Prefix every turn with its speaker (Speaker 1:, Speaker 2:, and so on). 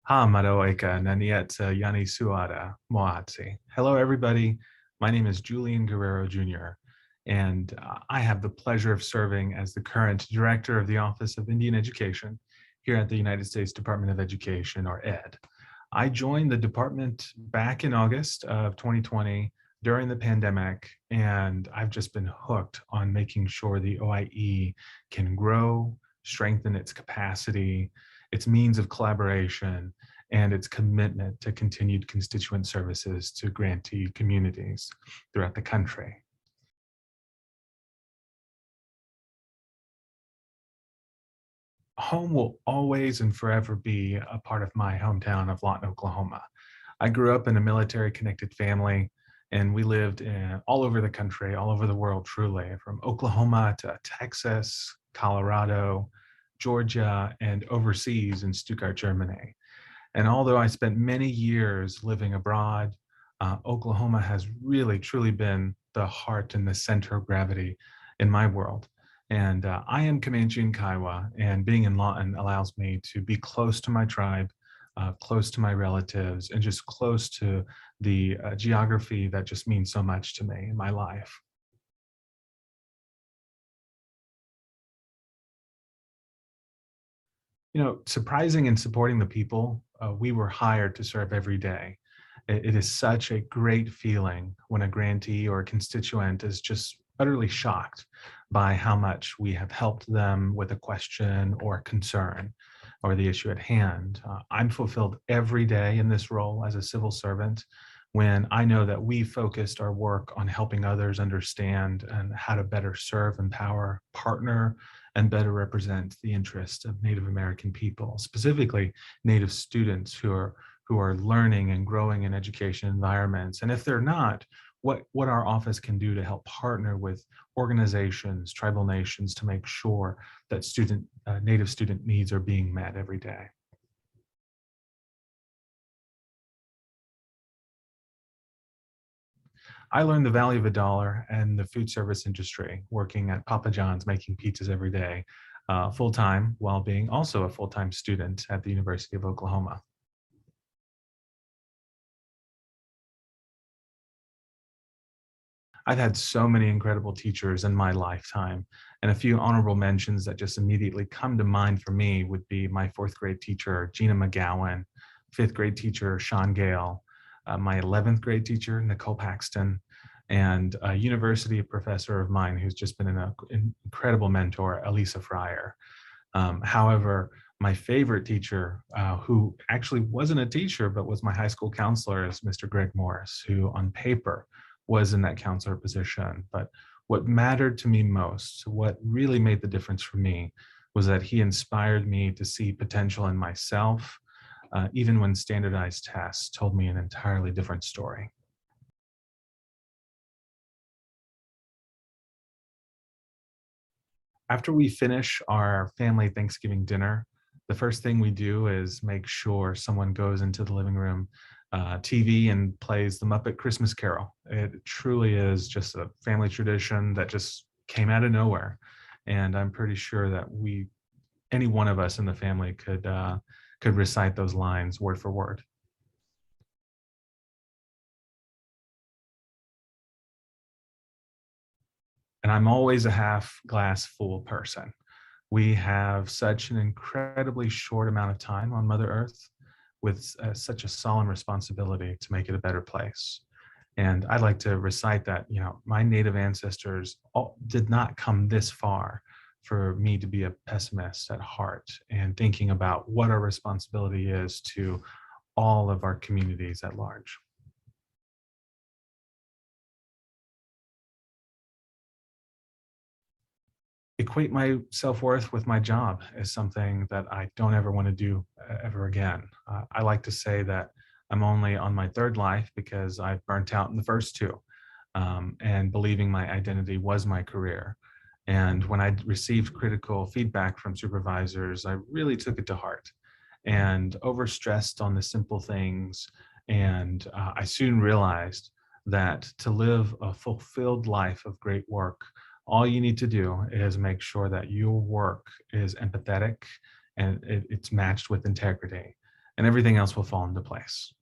Speaker 1: Ha Maroeka Naniet Yani Suada Moatsi. Hello, everybody. My name is Julian Guerrero Jr., and I have the pleasure of serving as the current director of the Office of Indian Education here at the United States Department of Education, or ED. I joined the department back in August of 2020 during the pandemic, and I've just been hooked on making sure the OIE can grow, strengthen its capacity, its means of collaboration, and its commitment to continued constituent services to grantee communities throughout the country. Home will always and forever be a part of my hometown of Lawton, Oklahoma. I grew up in a military connected family, and we lived all over the country, all over the world, truly, from Oklahoma to Texas, Colorado, Georgia, and overseas in Stuttgart, Germany. And although I spent many years living abroad, Oklahoma has really, truly been the heart and the center of gravity in my world. And I am Comanche and Kiowa, and being in Lawton allows me to be close to my tribe, close to my relatives, and just close to the geography that just means so much to me in my life. Surprising and supporting the people we were hired to serve every day. It is such a great feeling when a grantee or a constituent is just utterly shocked by how much we have helped them with a question or concern or the issue at hand. I'm fulfilled every day in this role as a civil servant when I know that we focused our work on helping others understand and how to better serve, empower, partner, and better represent the interests of Native American people, specifically Native students who are learning and growing in education environments. And if they're not, what our office can do to help partner with organizations, tribal nations, to make sure that Native student needs are being met every day. I learned the value of a dollar and the food service industry, working at Papa John's, making pizzas every day, full time, while being also a full time student at the University of Oklahoma. I've had so many incredible teachers in my lifetime, and a few honorable mentions that just immediately come to mind for me would be my fourth grade teacher, Gina McGowan, fifth grade teacher, Sean Gale, my 11th grade teacher, Nicole Paxton, and a university professor of mine who's just been an incredible mentor, Elisa Fryer. However, my favorite teacher, who actually wasn't a teacher but was my high school counselor, is Mr. Greg Morris, who on paper was in that counselor position. But what mattered to me most, what really made the difference for me, was that he inspired me to see potential in myself, even when standardized tests told me an entirely different story. After we finish our family Thanksgiving dinner, the first thing we do is make sure someone goes into the living room TV and plays the Muppet Christmas Carol. It truly is just a family tradition that just came out of nowhere. And I'm pretty sure that any one of us in the family could recite those lines word for word. And I'm always a half glass full person. We have such an incredibly short amount of time on Mother Earth with such a solemn responsibility to make it a better place. And I'd like to recite that, my Native ancestors did not come this far for me to be a pessimist at heart and thinking about what our responsibility is to all of our communities at large. Equate my self-worth with my job is something that I don't ever want to do ever again. I like to say that I'm only on my third life because I burnt out in the first two, and believing my identity was my career. And when I received critical feedback from supervisors, I really took it to heart and overstressed on the simple things. And I soon realized that to live a fulfilled life of great work, all you need to do is make sure that your work is empathetic and it's matched with integrity. and everything else will fall into place.